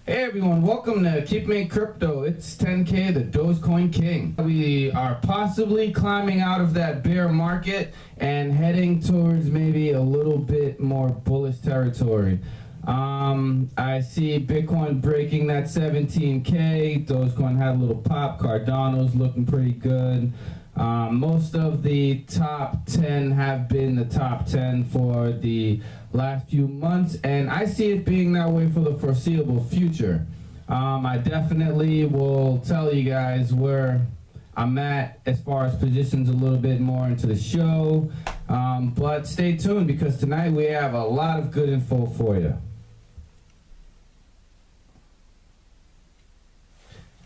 Hey everyone, welcome to Keep Me Crypto. It's 10K, the Dogecoin King. We are possibly climbing out of that bear market and heading towards maybe a little bit more bullish territory. I see Bitcoin breaking that 17K. Dogecoin had a little pop. Cardano's looking pretty good. Most of the top 10 have been the top 10 for the last few months, and I see it being that way for the foreseeable future. I definitely will tell you guys where I'm at as far as positions a little bit more into the show, but stay tuned because tonight we have a lot of good info for you.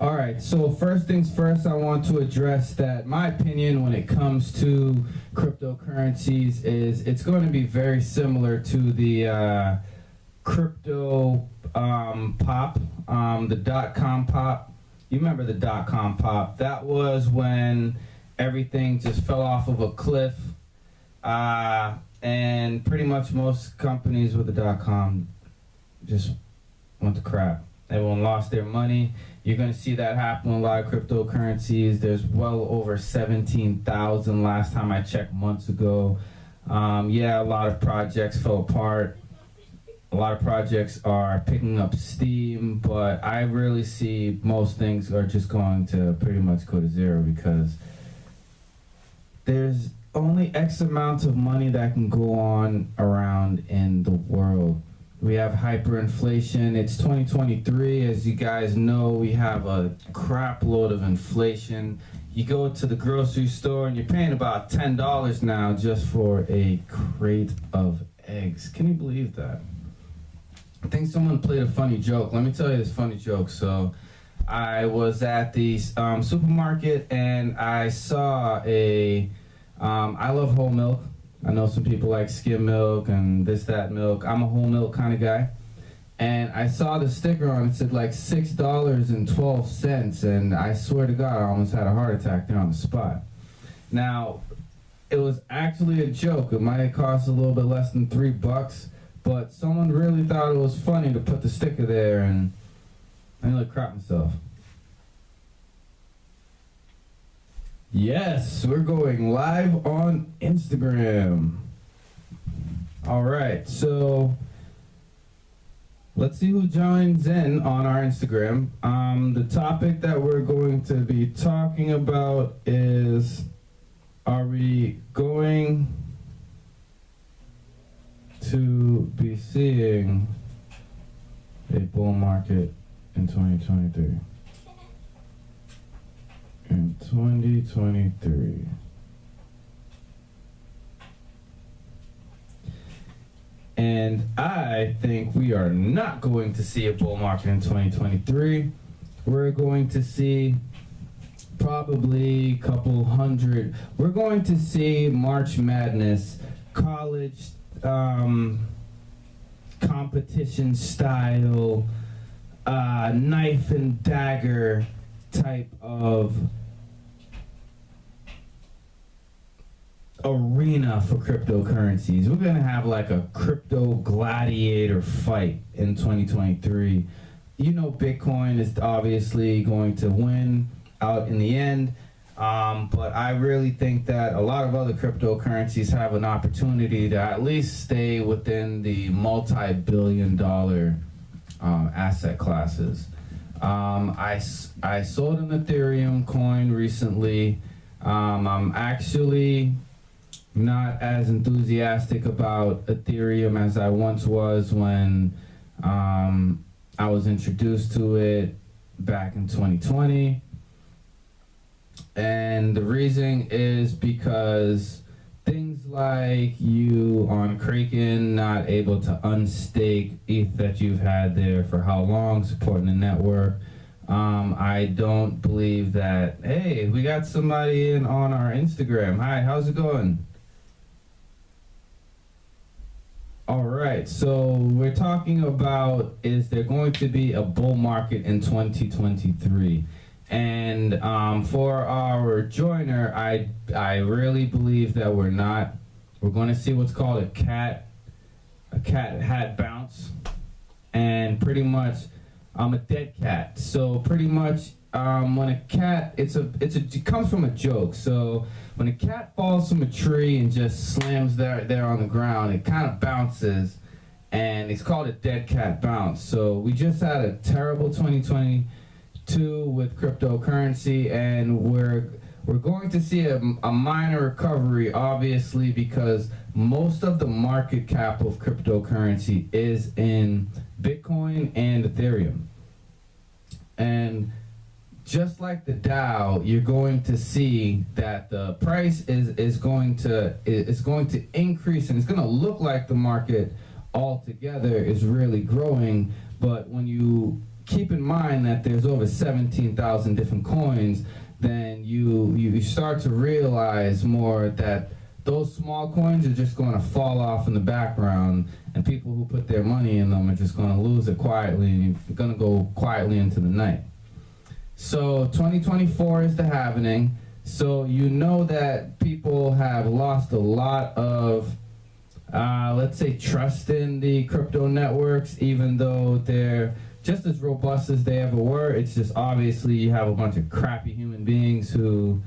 All right, so first things first, I want to address that my opinion when it comes to cryptocurrencies is it's going to be very similar to the crypto pop, the dot-com pop. You remember the dot-com pop? That was when everything just fell off of a cliff, and pretty much most companies with the dot-com just went to crap. Everyone lost their money. You're going to see that happen with a lot of cryptocurrencies. There's well over 17,000 last time I checked months ago. Yeah, a lot of projects fell apart. A lot of projects are picking up steam, but I really see most things are just going to pretty much go to zero because there's only X amount of money that can go on around in the world. We have hyperinflation. It's 2023. As you guys know, we have a crap load of inflation. You go to the grocery store and you're paying about $10 now just for a crate of eggs. Can you believe that? I think someone played a funny joke. Let me tell you this funny joke. So I was at the supermarket and I saw I love whole milk. I know some people like skim milk and this, that milk. I'm a whole milk kind of guy. And I saw the sticker on it, said like $6.12. And I swear to God, I almost had a heart attack there on the spot. Now, it was actually a joke. It might have cost a little bit less than $3, but someone really thought it was funny to put the sticker there, and I nearly crap myself. Yes, we're going live on Instagram. All right, so let's see who joins in on our Instagram. The topic that we're going to be talking about is, are we going to be seeing a bull market in 2023? In 2023. And I think we are not going to see a bull market in 2023. We're going to see probably a couple hundred. We're going to see March Madness, college competition style, knife and dagger type of arena for cryptocurrencies. We're going to have like a crypto gladiator fight in 2023. You know, Bitcoin is obviously going to win out in the end, but I really think that a lot of other cryptocurrencies have an opportunity to at least stay within the multi-billion-dollar asset classes. I sold an Ethereum coin recently. I'm actually not as enthusiastic about Ethereum as I once was when I was introduced to it back in 2020. And the reason is because things like you on Kraken not able to unstake ETH that you've had there for how long, supporting the network. I don't believe that. Hey, we got somebody in on our Instagram. Hi, how's it going? All right, so we're talking about, is there going to be a bull market in 2023? And for our joiner, I really believe that we're not. We're going to see what's called a cat hat bounce, and pretty much a dead cat. So pretty much when a cat, it comes from a joke. So when a cat falls from a tree and just slams there on the ground, it kind of bounces, and it's called a dead cat bounce. So we just had a terrible 2022 with cryptocurrency, and we're going to see a minor recovery, obviously, because most of the market cap of cryptocurrency is in Bitcoin and Ethereum. And just like the Dow, you're going to see that the price is going to increase, and it's going to look like the market altogether is really growing. But when you keep in mind that there's over 17,000 different coins, then you start to realize more that those small coins are just going to fall off in the background, and people who put their money in them are just going to lose it quietly, and you're going to go quietly into the night. So 2024 is the happening. So you know that people have lost a lot of, let's say, trust in the crypto networks, even though they're just as robust as they ever were. It's just obviously you have a bunch of crappy human beings who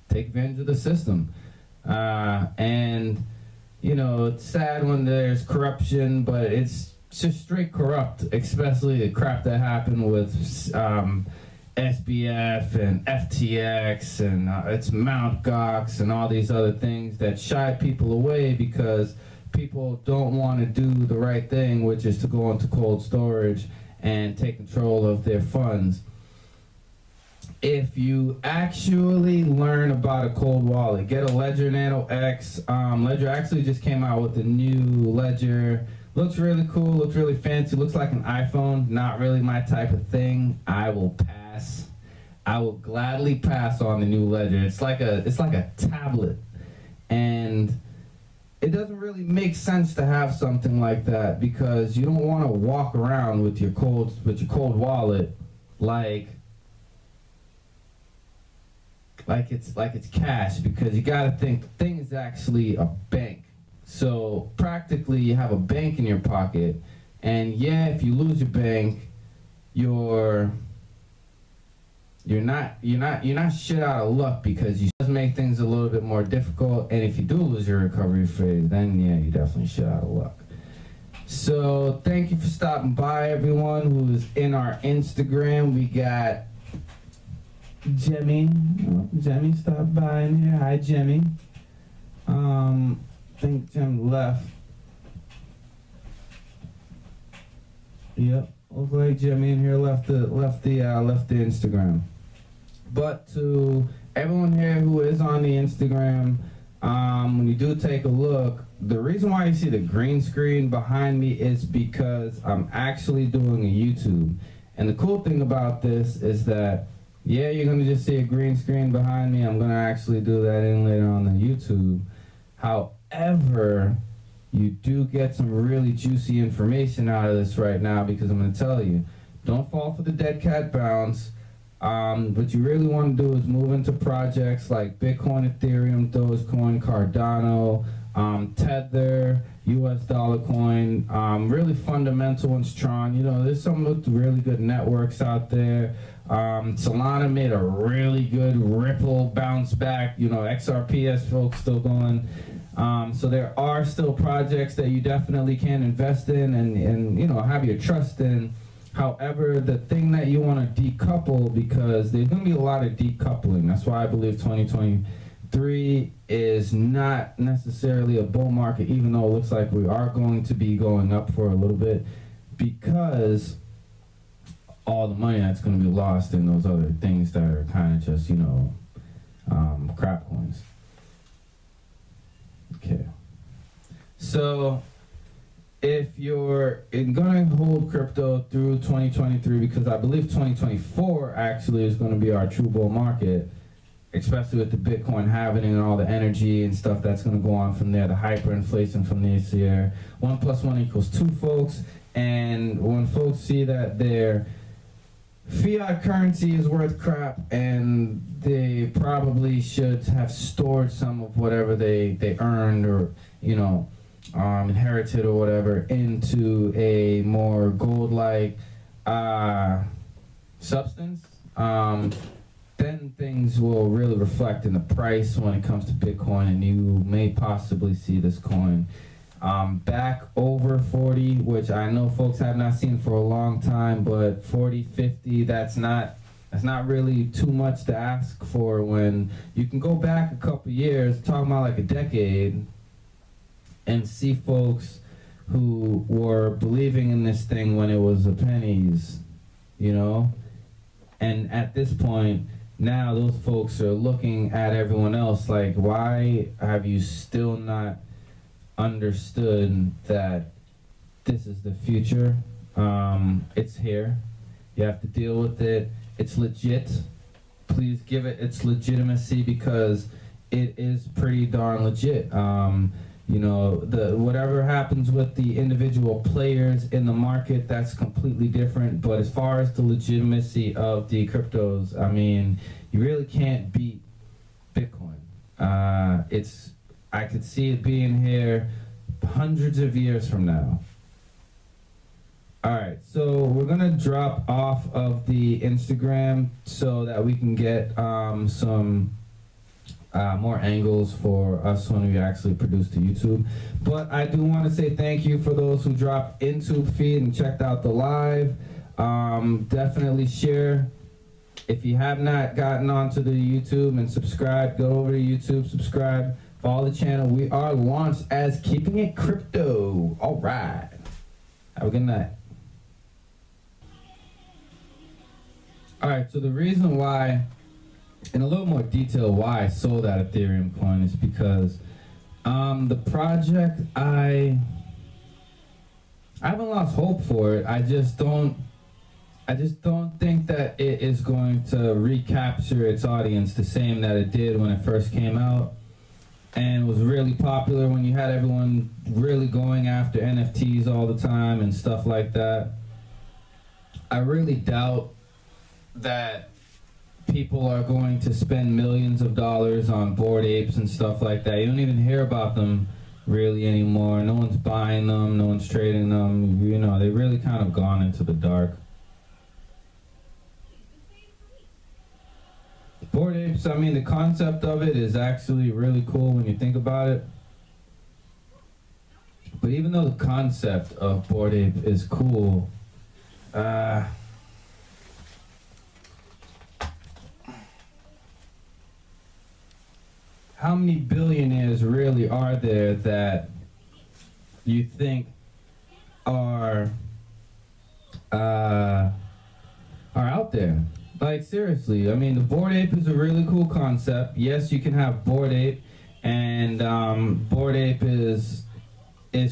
take advantage of the system. And, you know, it's sad when there's corruption, but it's just straight corrupt, especially the crap that happened with SBF and FTX and it's Mt. Gox and all these other things that shy people away because people don't want to do the right thing, which is to go into cold storage and take control of their funds. If you actually learn about a cold wallet, get a Ledger Nano X. Ledger actually just came out with a new Ledger. Looks really cool, looks really fancy, looks like an iPhone. Not really my type of thing. I will pass. I will gladly pass on the new Ledger. It's like a tablet, and it doesn't really make sense to have something like that because you don't want to walk around with your cold wallet like it's cash, because you got to think the thing is actually a bank. So practically you have a bank in your pocket, and yeah, if you lose your bank, you're not shit out of luck, because you just make things a little bit more difficult. And if you do lose your recovery phase, then yeah, you definitely shit out of luck. So thank you for stopping by, everyone who's in our Instagram. We got Jimmy. Oh, Jimmy stopped by in here. Hi, Jimmy. I think Jim left. Yep, looks like Jimmy in here left the Instagram. But to everyone here who is on the Instagram, when you do take a look, the reason why you see the green screen behind me is because I'm actually doing a YouTube. And the cool thing about this is that, yeah, you're gonna just see a green screen behind me. I'm gonna actually do that in later on the YouTube. However, you do get some really juicy information out of this right now, because I'm going to tell you, don't fall for the dead cat bounce. What you really want to do is move into projects like Bitcoin, Ethereum, Dogecoin, Cardano, Tether, US dollar coin, really fundamental and strong. You know, there's some really good networks out there. Solana made a really good Ripple bounce back. You know, XRP folks still going. So there are still projects that you definitely can invest in and you know, have your trust in. However, the thing that you want to decouple, because there's going to be a lot of decoupling. That's why I believe 2023 is not necessarily a bull market, even though it looks like we are going to be going up for a little bit, because all the money that's going to be lost in those other things that are kind of just, you know, crap coins. Okay. So if you're going to hold crypto through 2023, because I believe 2024 actually is going to be our true bull market, especially with the Bitcoin halving and all the energy and stuff that's going to go on from there, the hyperinflation from this year. 1 + 1 = 2, folks. And when folks see that their fiat currency is worth crap, and they probably should have stored some of whatever they earned, or, you know, inherited or whatever into a more gold-like substance, then things will really reflect in the price when it comes to Bitcoin, and you may possibly see this coin back over 40, which I know folks have not seen for a long time, but 40, 50, that's not really too much to ask for when you can go back a couple years, talking about like a decade, and see folks who were believing in this thing when it was a pennies, you know? And at this point, now those folks are looking at everyone else like, why have you still not understood that this is the future? It's here. You have to deal with it. It's legit. Please give it its legitimacy because it is pretty darn legit. You know, whatever happens with the individual players in the market, that's completely different. But as far as the legitimacy of the cryptos, I mean, you really can't beat Bitcoin. I could see it being here hundreds of years from now. All right, so we're gonna drop off of the Instagram so that we can get some more angles for us when we actually produce to YouTube. But I do want to say thank you for those who dropped into feed and checked out the live. Definitely share. If you have not gotten onto the YouTube and subscribed, go over to YouTube, subscribe, follow the channel. We are launched as Keeping It Crypto. All right. Have a good night. All right, so the reason why, in a little more detail, why I sold that Ethereum coin is because the project, I haven't lost hope for it. I just don't think that it is going to recapture its audience the same that it did when it first came out and was really popular when you had everyone really going after NFTs all the time and stuff like that. I really doubt that people are going to spend millions of dollars on Bored Apes and stuff like that. You don't even hear about them really anymore. No one's buying them, no one's trading them. You know, they've really kind of gone into the dark. Bored Apes, I mean, the concept of it is actually really cool when you think about it. But even though the concept of Bored Ape is cool, how many billionaires really are there that you think are out there? Like, seriously, I mean, the Bored Ape is a really cool concept. Yes, you can have Bored Ape, and Bored Ape is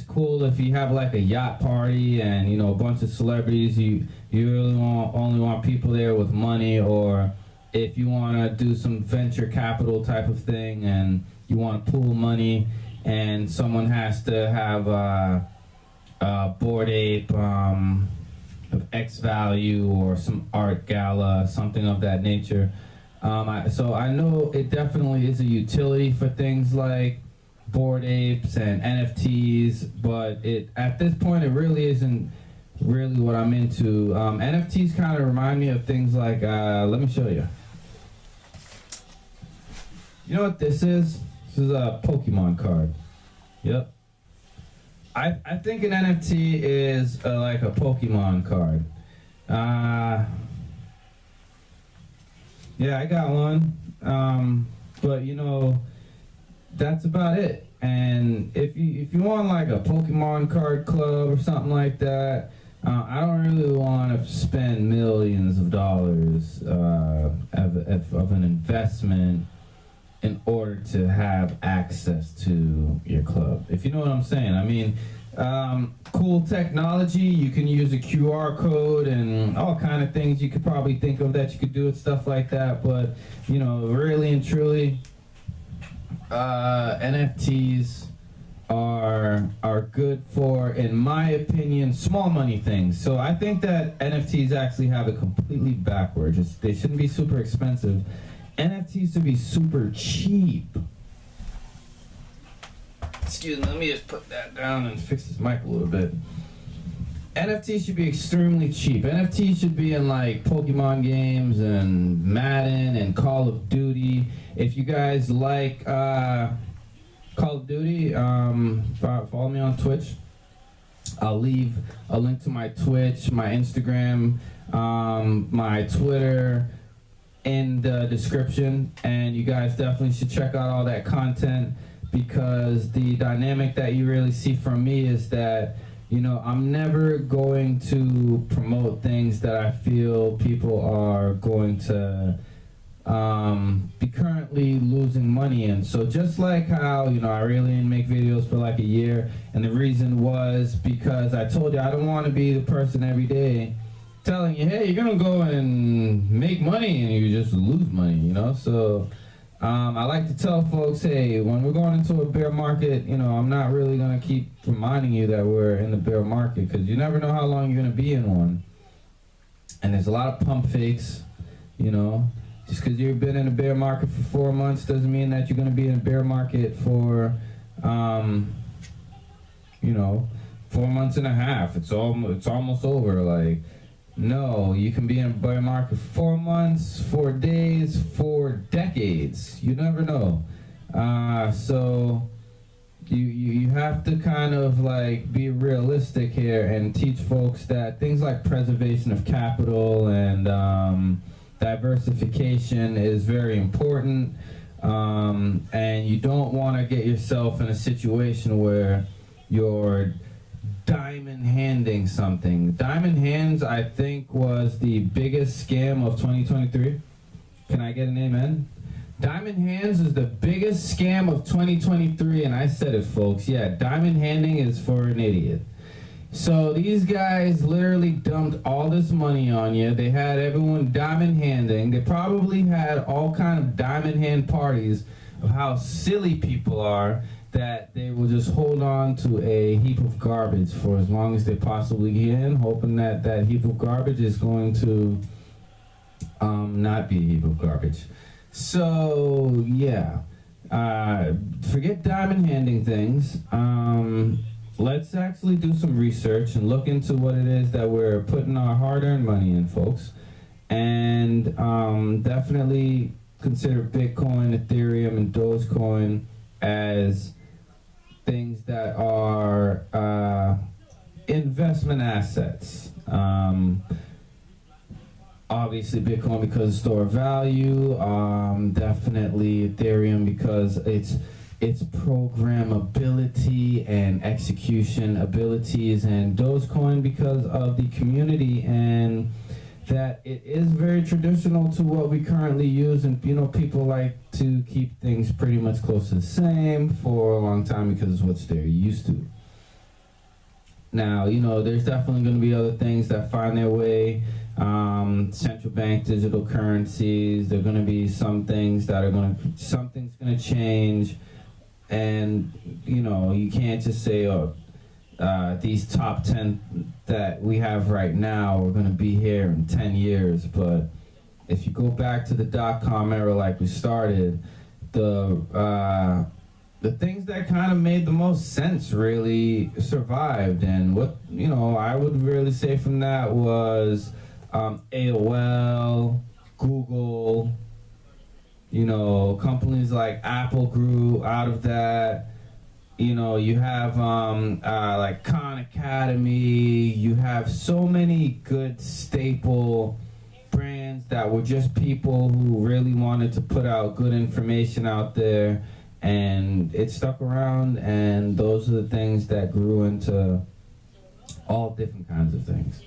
cool if you have like a yacht party and, you know, a bunch of celebrities. You really only want people there with money, or if you want to do some venture capital type of thing and you want to pool money and someone has to have a Bored Ape of X value or some art gala, something of that nature. So I know it definitely is a utility for things like Bored Apes and NFTs, but at this point it really isn't really what I'm into. NFTs kind of remind me of things like, let me show you. You know what this is? This is a Pokemon card. Yep. I think an NFT is like a Pokemon card. Yeah, I got one. But you know, that's about it. And if you want like a Pokemon card club or something like that, I don't really want to spend millions of dollars of an investment in order to have access to your club, if you know what I'm saying. I mean, cool technology, you can use a QR code and all kind of things you could probably think of that you could do with stuff like that, but you know, really and truly, NFTs are good for, in my opinion, small money things. So I think that NFTs actually have it completely backwards. They shouldn't be super expensive. NFTs should be super cheap. Excuse me, let me just put that down and fix this mic a little bit. NFTs should be extremely cheap. NFTs should be in like Pokemon games and Madden and Call of Duty. If you guys like Call of Duty, follow me on Twitch. I'll leave a link to my Twitch, my Instagram, my Twitter in the description, and you guys definitely should check out all that content, because the dynamic that you really see from me is that, you know, I'm never going to promote things that I feel people are going to be currently losing money in. So just like how, you know, I really didn't make videos for like a year, and the reason was because I told you I don't want to be the person every day telling you, hey, you're gonna go and make money and you just lose money, you know. So I like to tell folks, hey, when we're going into a bear market, you know, I'm not really gonna keep reminding you that we're in the bear market, because you never know how long you're gonna be in one. And there's a lot of pump fakes, you know. Just because you've been in a bear market for 4 months doesn't mean that you're going to be in a bear market for, you know, 4 months and a half. It's almost over. Like, no, you can be in a bear market for 4 months, 4 days, 4 decades. You never know. So you have to kind of like be realistic here and teach folks that things like preservation of capital and diversification is very important, and you don't want to get yourself in a situation where you're diamond handing something. Diamond hands, I think, was the biggest scam of 2023. Can I get an amen? Diamond hands is the biggest scam of 2023, and I said it, folks. Yeah, diamond handing is for an idiot. So these guys literally dumped all this money on you. They had everyone diamond handing. They probably had all kind of diamond hand parties of how silly people are, that they will just hold on to a heap of garbage for as long as they possibly can, hoping that that heap of garbage is going to not be a heap of garbage. So yeah, forget diamond handing things. Let's actually do some research and look into what it is that we're putting our hard-earned money in, folks. And definitely consider Bitcoin, Ethereum, and Dogecoin as things that are investment assets. Obviously Bitcoin because of store value, definitely Ethereum because its programmability and execution abilities, and Dogecoin because of the community and that it is very traditional to what we currently use, and you know, people like to keep things pretty much close to the same for a long time because it's what they're used to. Now, you know, there's definitely going to be other things that find their way. Central bank digital currencies, there are going to be some things that are something's going to change. And, you know, you can't just say, oh, these top 10 that we have right now are going to be here in 10 years. But if you go back to the dot-com era like we started, the things that kind of made the most sense really survived. And what, you know, I would really say from that was AOL, Google, you know, companies like Apple grew out of that. You know, you have like Khan Academy, you have so many good staple brands that were just people who really wanted to put out good information out there, and it stuck around, and those are the things that grew into all different kinds of things.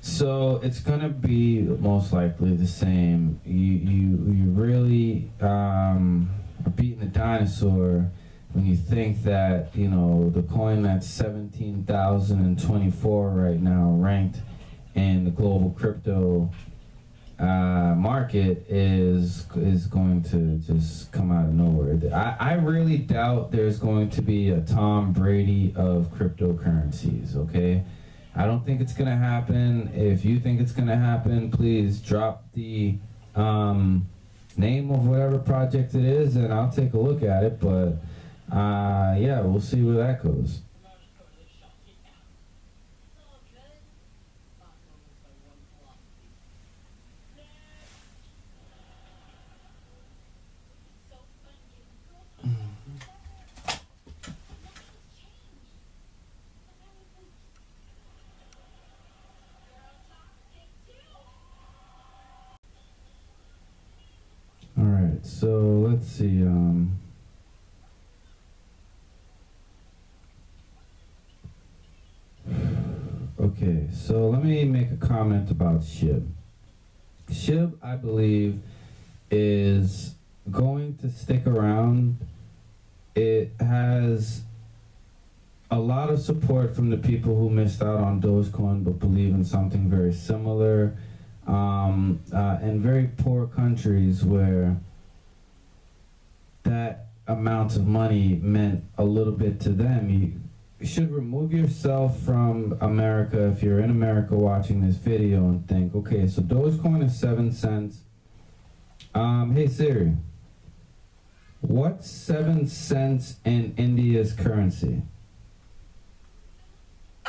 So it's gonna be most likely the same. You really are beating the dinosaur when you think that, you know, the coin that's 17,024 right now, ranked in the global crypto market, is going to just come out of nowhere. I really doubt there's going to be a Tom Brady of cryptocurrencies. Okay. I don't think it's going to happen. If you think it's going to happen, please drop the name of whatever project it is, and I'll take a look at it. But Yeah, we'll see where that goes. All right, so let's see. Okay, so let me make a comment about SHIB. SHIB, I believe, is going to stick around. It has a lot of support from the people who missed out on Dogecoin but believe in something very similar, in very poor countries where that amount of money meant a little bit to them. You should remove yourself from America if you're in America watching this video and think, okay, so Dogecoin is 7 cents. Hey Siri, what's 7 cents in India's currency?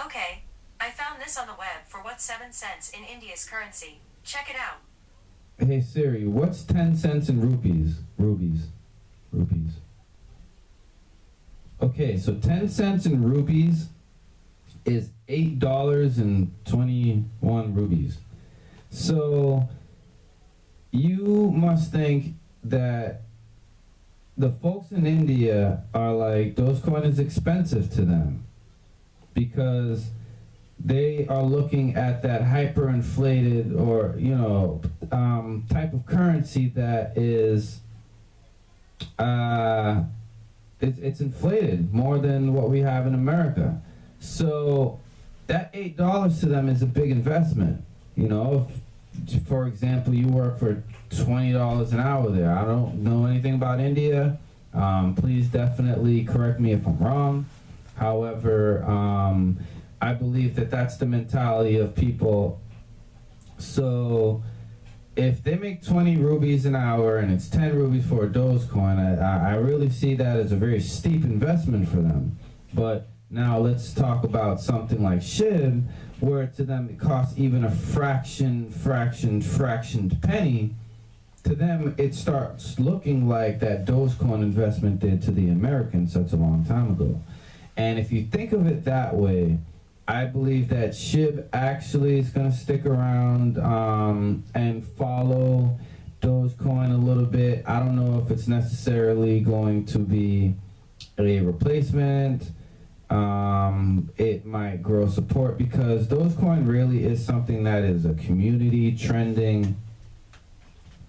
Okay, I found this on the web for what's 7 cents in India's currency. Check it out. Hey Siri, what's 10 cents in rupees? Rupees. Okay, so 10 cents in rupees is $8.21 rupees. So you must think that the folks in India are like, Dogecoin is expensive to them because they are looking at that hyperinflated or, type of currency that is, it's inflated more than what we have in America. So that $8 to them is a big investment. If, for example, you work for $20 an hour there. I don't know anything about India. Please definitely correct me if I'm wrong. However, I believe that that's the mentality of people. So if they make 20 rupees an hour and it's 10 rupees for a Dogecoin, I really see that as a very steep investment for them. But now let's talk about something like SHIB, where to them it costs even a fractioned penny. To them, it starts looking like that Dogecoin investment did to the Americans such a long time ago. And if you think of it that way, I believe that SHIB actually is going to stick around and follow Dogecoin a little bit. I don't know if it's necessarily going to be a replacement. It might grow support because Dogecoin really is something that is a community trending,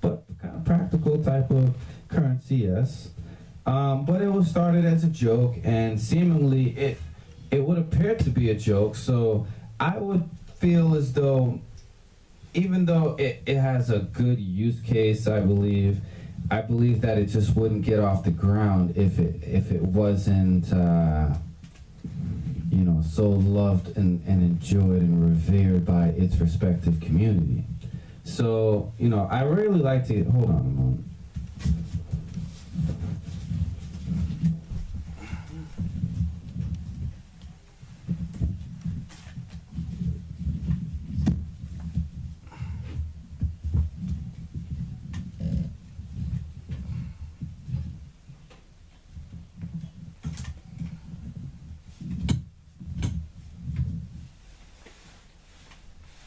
but kind of practical type of currency, yes. But it was started as a joke, and seemingly it would appear to be a joke. So I would feel as though, even though it has a good use case, I believe that it just wouldn't get off the ground if it wasn't so loved and enjoyed and revered by its respective community. So I really like to hold on a moment.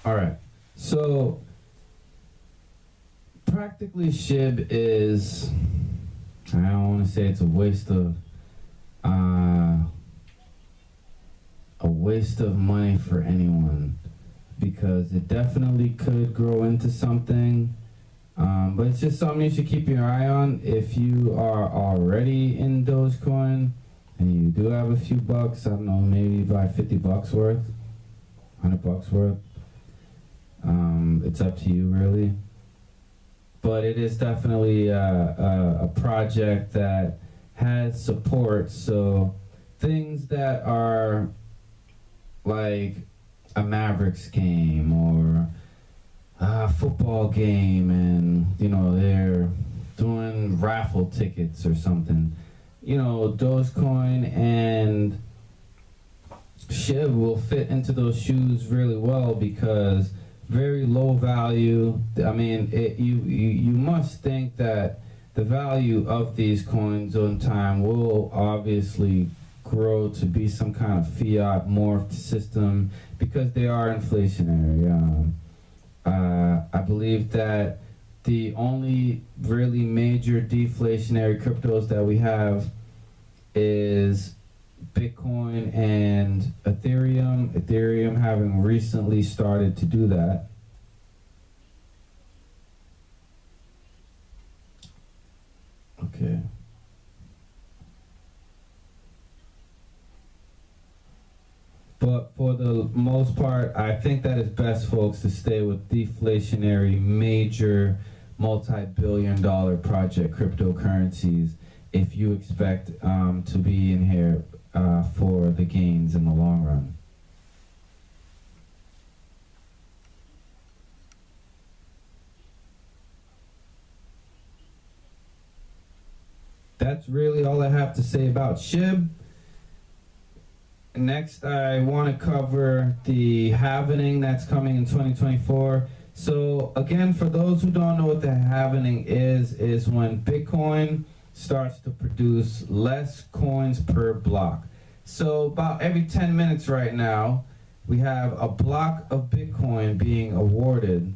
All right, so practically SHIB is, I don't want to say it's a waste of money for anyone, because it definitely could grow into something, but it's just something you should keep your eye on. If you are already in Dogecoin and you do have a few bucks, I don't know, maybe buy 50 bucks worth, 100 bucks worth. It's up to you, really. But it is definitely a project that has support. So things that are like a Mavericks game or a football game, and they're doing raffle tickets or something, Dogecoin and SHIB will fit into those shoes really well because very low value. I mean, you must think that the value of these coins in time will obviously grow to be some kind of fiat morphed system because they are inflationary. I believe that the only really major deflationary cryptos that we have is Bitcoin and Ethereum. Ethereum having recently started to do that. Okay. But for the most part, I think that it's best, folks, to stay with deflationary, major, multi-billion-dollar project cryptocurrencies if you expect to be in here for the gains in the long run. That's really all I have to say about SHIB. Next, I want to cover the halvening that's coming in 2024. So again, for those who don't know what the halvening is when Bitcoin starts to produce less coins per block. So about every 10 minutes right now, we have a block of Bitcoin being awarded.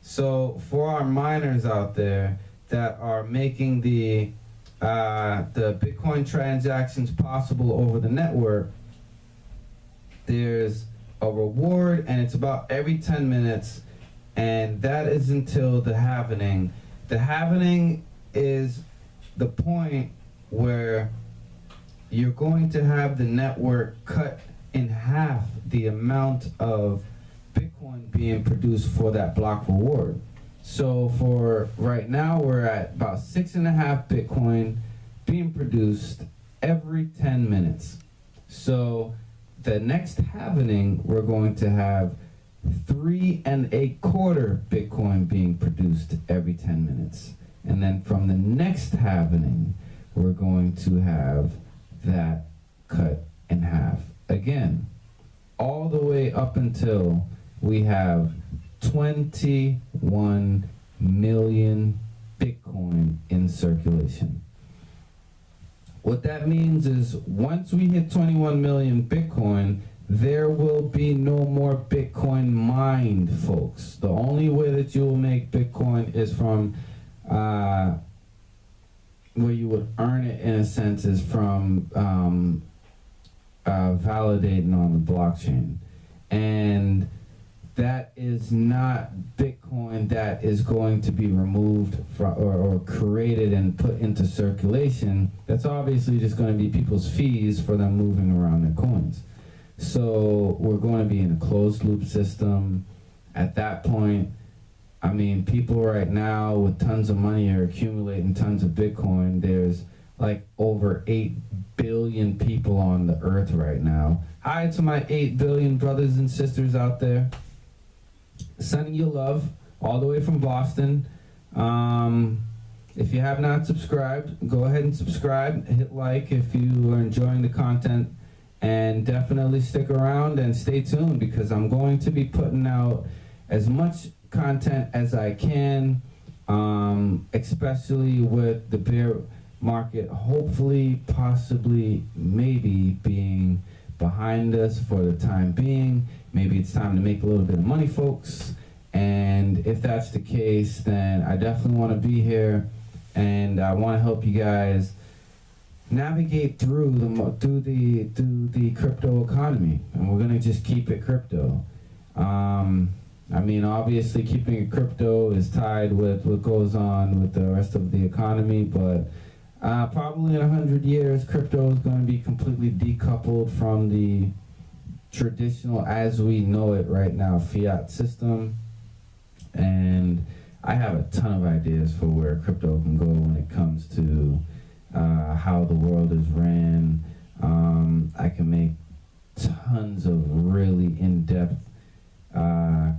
So for our miners out there that are making the Bitcoin transactions possible over the network, there's a reward, and it's about every 10 minutes, and that is until the halvening. The halvening is the point where you're going to have the network cut in half the amount of Bitcoin being produced for that block reward. So for right now, we're at about 6.5 Bitcoin being produced every 10 minutes. So the next halvening, we're going to have 3.25 Bitcoin being produced every 10 minutes. And then from the next halvening, we're going to have that cut in half. Again, all the way up until we have 21 million Bitcoin in circulation. What that means is once we hit 21 million Bitcoin, there will be no more Bitcoin mined, folks. The only way that you will make Bitcoin is from where you would earn it, in a sense, is from validating on the blockchain. And that is not Bitcoin that is going to be removed or created and put into circulation. That's obviously just going to be people's fees for them moving around their coins. So we're going to be in a closed loop system. At that point, I mean, people right now with tons of money are accumulating tons of Bitcoin. There's like over 8 billion people on the earth right now. Hi to my 8 billion brothers and sisters out there. Sending you love all the way from Boston. If you have not subscribed, go ahead and subscribe. Hit like if you are enjoying the content. And definitely stick around and stay tuned because I'm going to be putting out as much content as I can, especially with the bear market hopefully, possibly, maybe being behind us for the time being. Maybe it's time to make a little bit of money, folks. And if that's the case, then I definitely want to be here, and I want to help you guys navigate through the crypto economy. And we're gonna just keep it crypto. I mean, obviously, keeping it crypto is tied with what goes on with the rest of the economy, but probably in 100 years, crypto is going to be completely decoupled from the traditional, as we know it right now, fiat system. And I have a ton of ideas for where crypto can go when it comes to how the world is ran. I can make tons of really in-depth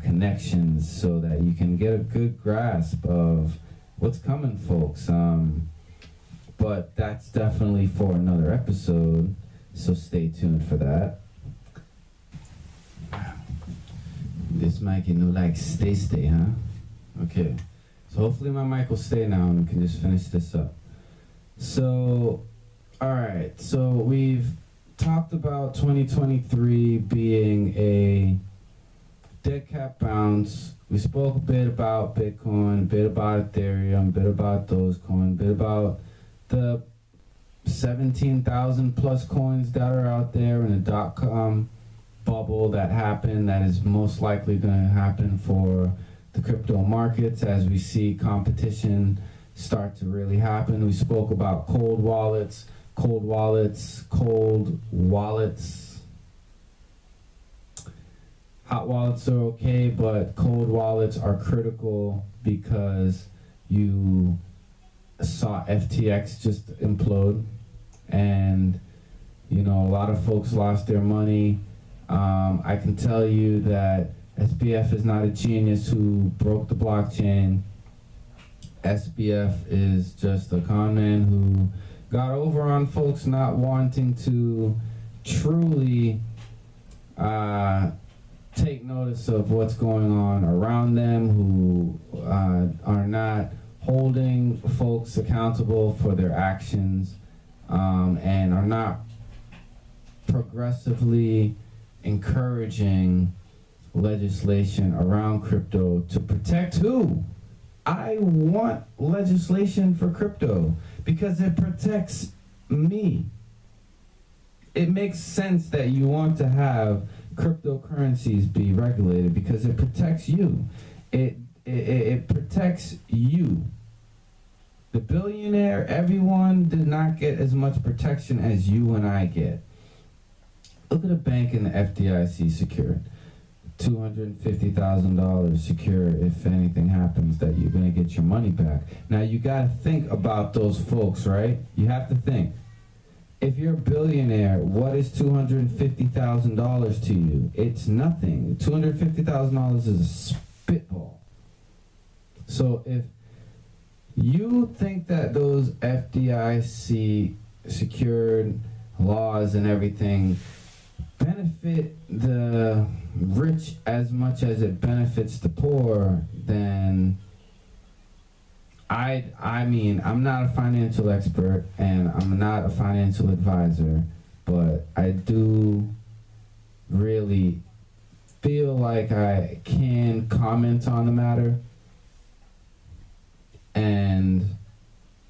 connections so that you can get a good grasp of what's coming, folks. but that's definitely for another episode, so stay tuned for that. This mic, stay, huh? Okay, so hopefully my mic will stay now and we can just finish this up. So, alright, so we've talked about 2023 being a dead cat bounce. We spoke a bit about Bitcoin, a bit about Ethereum, a bit about Dogecoin, a bit about the 17,000 plus coins that are out there in the dot-com bubble that happened, that is most likely going to happen for the crypto markets as we see competition start to really happen. We spoke about cold wallets. Hot wallets are okay, but cold wallets are critical because you saw FTX just implode, and a lot of folks lost their money. I can tell you that SBF is not a genius who broke the blockchain. SBF is just a con man who got over on folks not wanting to truly take notice of what's going on around them, who are not holding folks accountable for their actions, and are not progressively encouraging legislation around crypto to protect who? I want legislation for crypto because it protects me. It makes sense that you want to have cryptocurrencies be regulated because it protects you. It protects you. The billionaire, everyone did not get as much protection as you and I get. Look at a bank in the FDIC secured. $250,000 secure if anything happens, that you're going to get your money back. Now you got to think about those folks, right? You have to think. If you're a billionaire, what is $250,000 to you? It's nothing. $250,000 is a spitball. So if you think that those FDIC secured laws and everything benefit the rich as much as it benefits the poor, then I mean, I'm not a financial expert and I'm not a financial advisor, but I do really feel like I can comment on the matter, and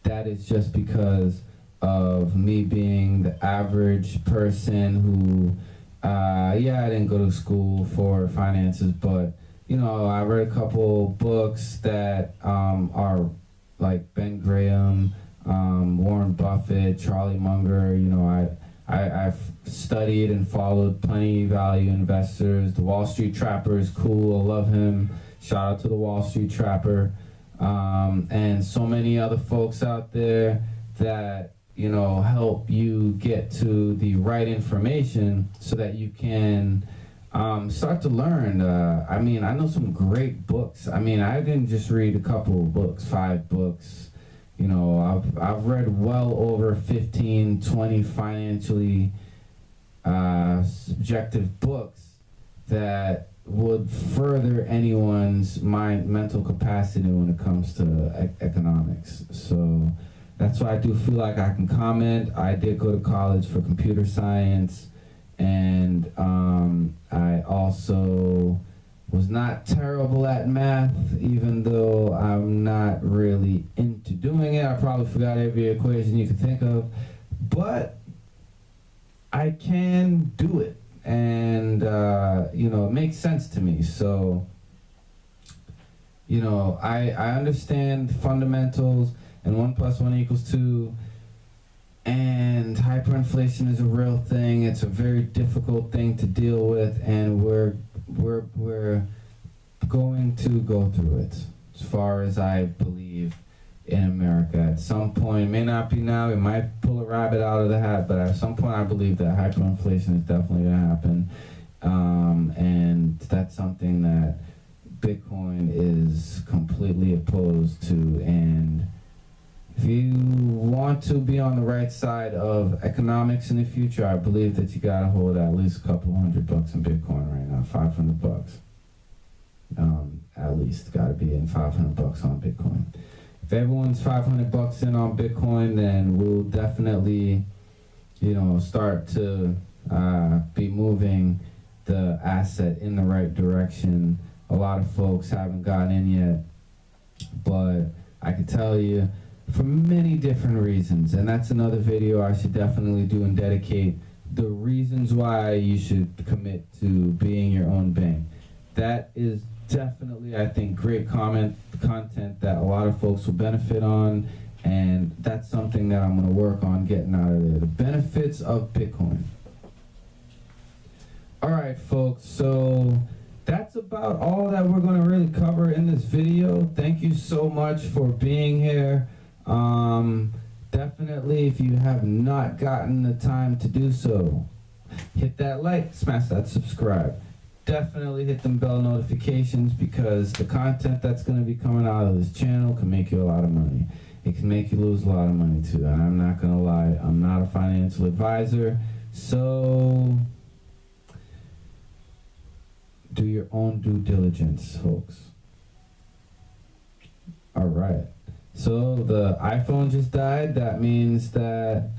that is just because of me being the average person who I didn't go to school for finances, but I read a couple books that are like Ben Graham, Warren Buffett, Charlie Munger. I've studied and followed plenty of value investors. The Wall Street Trapper is cool. I love him. Shout out to the Wall Street Trapper. And so many other folks out there that help you get to the right information so that you can start to learn. I know some great books. I didn't just read a couple of books, 5 books. I've read well over 15, 20 financially subjective books that would further anyone's mental capacity when it comes to economics. So that's why I do feel like I can comment. I did go to college for computer science, and I also was not terrible at math, even though I'm not really into doing it. I probably forgot every equation you could think of, but I can do it, and it makes sense to me. So I understand fundamentals, and 1 + 1 = 2, and hyperinflation is a real thing. It's a very difficult thing to deal with, and we're going to go through it, as far as I believe, in America. At some point, it may not be now, we might pull a rabbit out of the hat, but at some point I believe that hyperinflation is definitely going to happen, and that's something that Bitcoin is completely opposed to, and if you want to be on the right side of economics in the future, I believe that you gotta hold at least a couple $100 in Bitcoin right now, $500. At least gotta be in $500 on Bitcoin. If everyone's $500 in on Bitcoin, then we'll definitely, start to be moving the asset in the right direction. A lot of folks haven't gotten in yet, but I can tell you for many different reasons, and that's another video I should definitely do and dedicate the reasons why you should commit to being your own bank. That is definitely, I think, great content that a lot of folks will benefit on, and that's something that I'm going to work on getting out of there. The benefits of Bitcoin. All right, folks, so that's about all that we're going to really cover in this video. Thank you so much for being here. Definitely, if you have not gotten the time to do so, hit that like, smash that subscribe. Definitely hit them bell notifications, because the content that's going to be coming out of this channel can make you a lot of money. It can make you lose a lot of money too, and I'm not going to lie, I'm not a financial advisor, so do your own due diligence, folks. All right. So the iPhone just died. That means that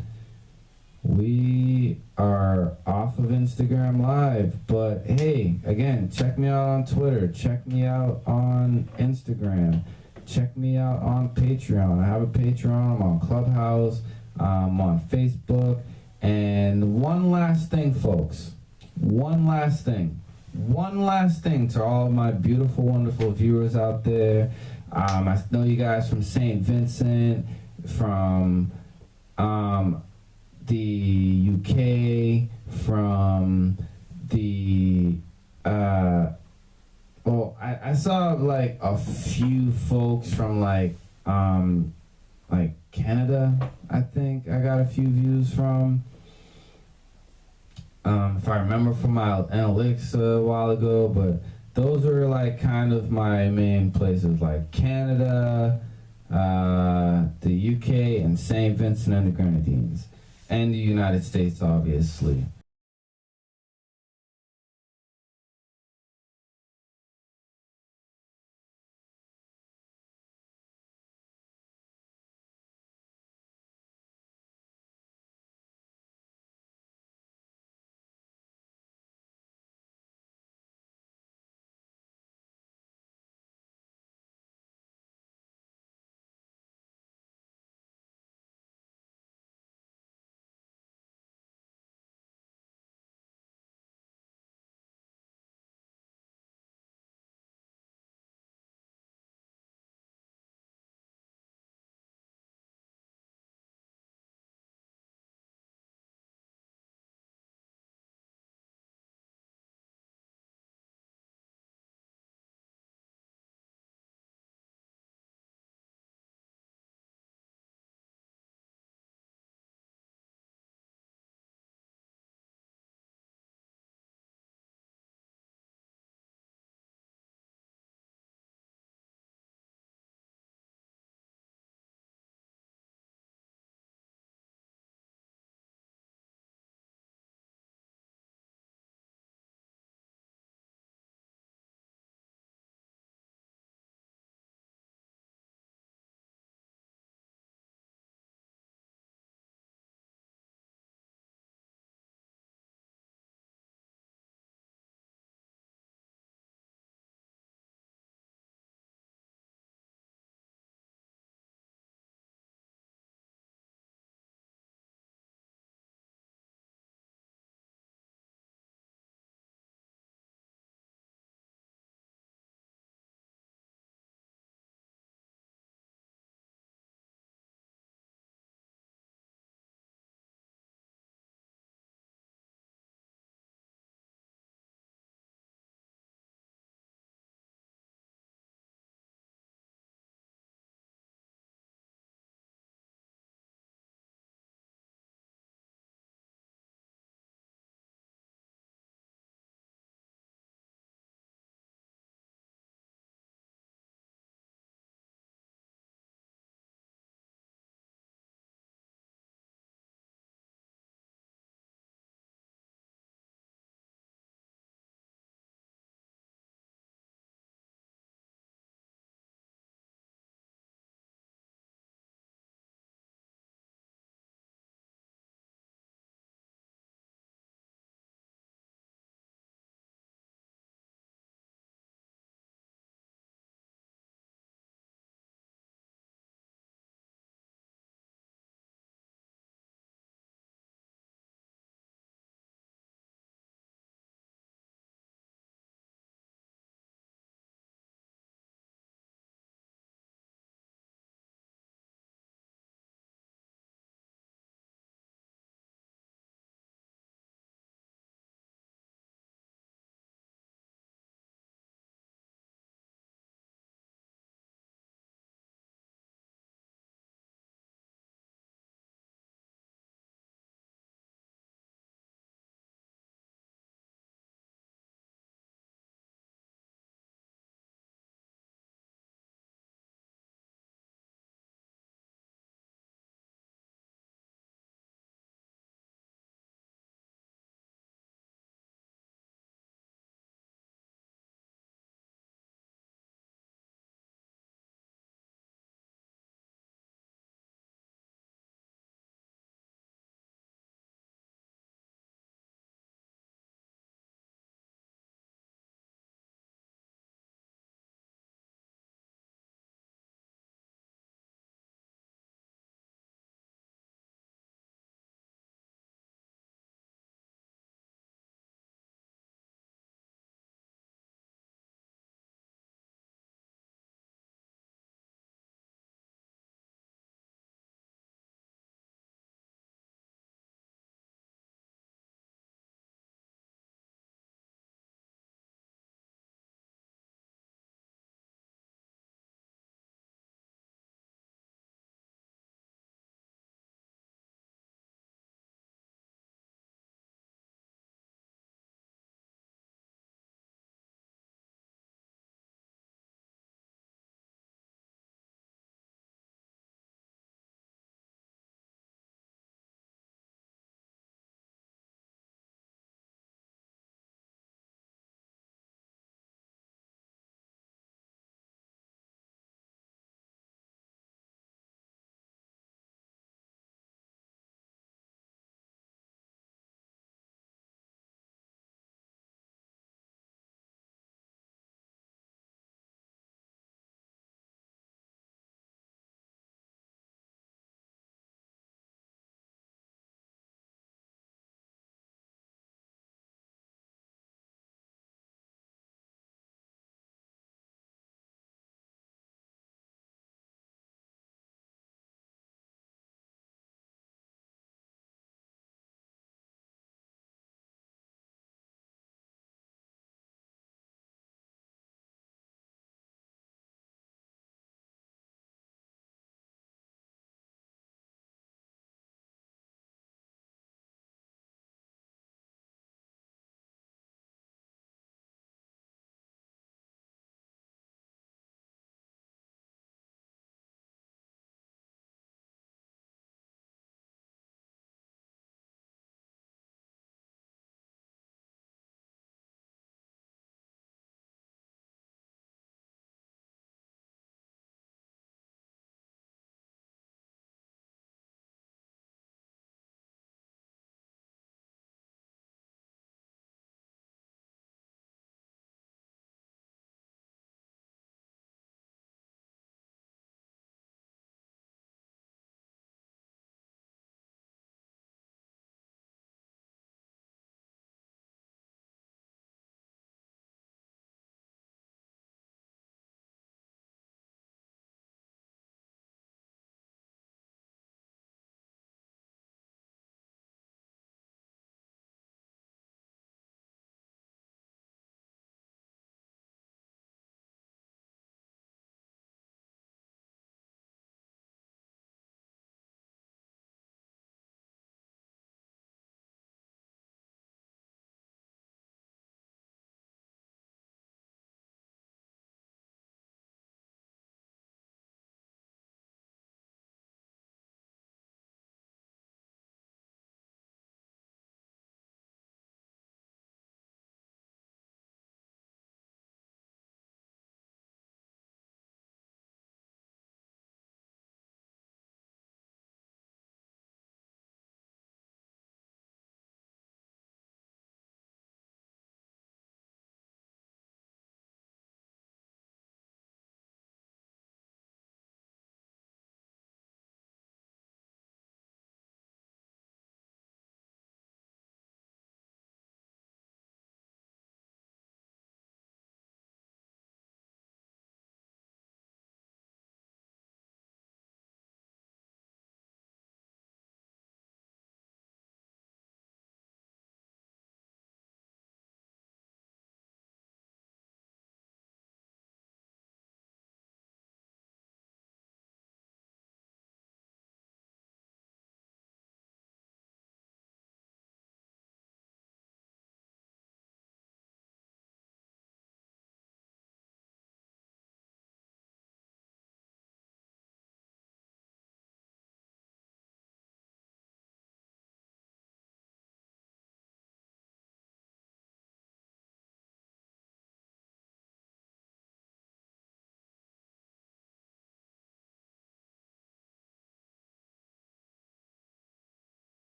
we are off of Instagram Live. But hey, again, check me out on Twitter. Check me out on Instagram. Check me out on Patreon. I have a Patreon. I'm on Clubhouse. I'm on Facebook. And one last thing, folks. One last thing to all my beautiful, wonderful viewers out there. I know you guys from St. Vincent, from the UK, from the I saw like a few folks from like Canada. I think I got a few views from. If I remember from my analytics a while ago, but those are like kind of my main places, like Canada, the UK, and St. Vincent and the Grenadines, and the United States, obviously.